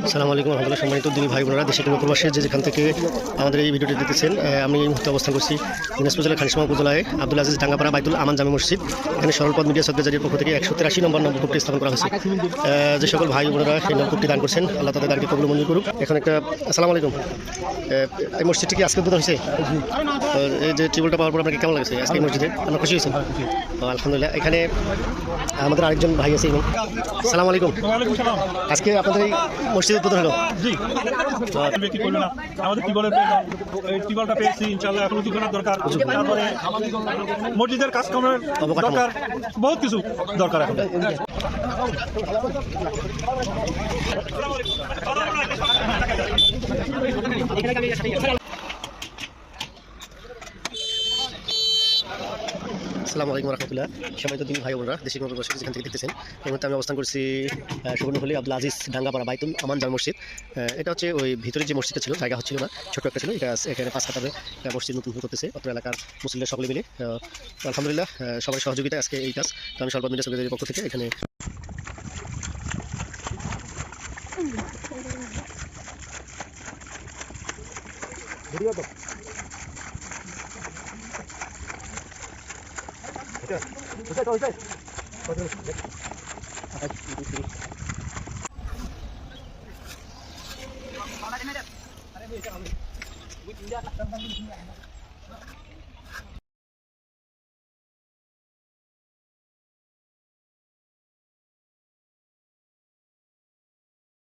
আসসালামু আলাইকুম রহমতুল্লাহ। সম্মানিত দিনী ভাই বোনেরা, দেশে কিংবা প্রবাসে যেখান থেকে আমাদের এই ভিডিওটি দেখতেছেন, আমি এই মুহূর্তে অবস্থান করছি দিনাজপুর জেলার খানিসমা উপজেলায় আব্দুল আজিজ ডাঙ্গাপাড়া বাইতুল আমান জামে মসজিদ। এখানে সরলপদ মিডিয়া সদকাজারির পক্ষ থেকে 183 নম্বর নলকূপটি স্থাপন করা হয়েছে। যে সকল ভাই বোনেরা এই নলকূপটি দান করছেন, আল্লাহ তাদের দানকে কবুল মঞ্জুর করুক। এখন একটা আসসালামু আলাইকুম, এই মসজিদটি কি আজকে উদ্বোধন হয়েছে? এই যে টিউবওয়েলটা পাওয়ার পর আপনাকে কেমন লাগছে আজকে এই মসজিদে? আপনার খুশি হয়েছেন? আলহামদুলিল্লাহ। এখানে আমাদের আরেকজন ভাই আছে। আসসালামু আলাইকুম, আজকে আপনাদের এই মসজিদ উদ্বোধন হলো? জি, আমাদের টিউবওয়েলটা পেয়েছি, ইনশাআল্লাহ এখন উঁচু করার দরকার। তারপরে মসজিদের কাজকর্মের দরকার, বহুত কিছু দরকার এখন। আসসালামু আলাইকুম রহমতুল্লাহ। সবাই তো দিন ভাই বোনরা, দেশে কিংবা প্রবাসে যেখান থেকে দেখতেছেন, এই মুহূর্তে আমি অবস্থান করছি সুবর্ণপল্লী আব্দুল আজিজ ডাঙ্গাপাড়া বাইতুল আমান জামে মসজিদ। এটা হচ্ছে ওই ভিতরে যে মসজিদটা ছিল, জায়গা হচ্ছিল না, ছোট একটা ছিল। এটা এখানে 5 কাতারে মসজিদ নতুন করতেছে অত্র এলাকার মুসলিমরা সকলে মিলে। আলহামদুলিল্লাহ, সবার সহযোগিতায় আজকে এই কাজ। তো আমি সরলপদ মিডিয়া সদকাজারির পক্ষ থেকে এখানে ভিডিও তো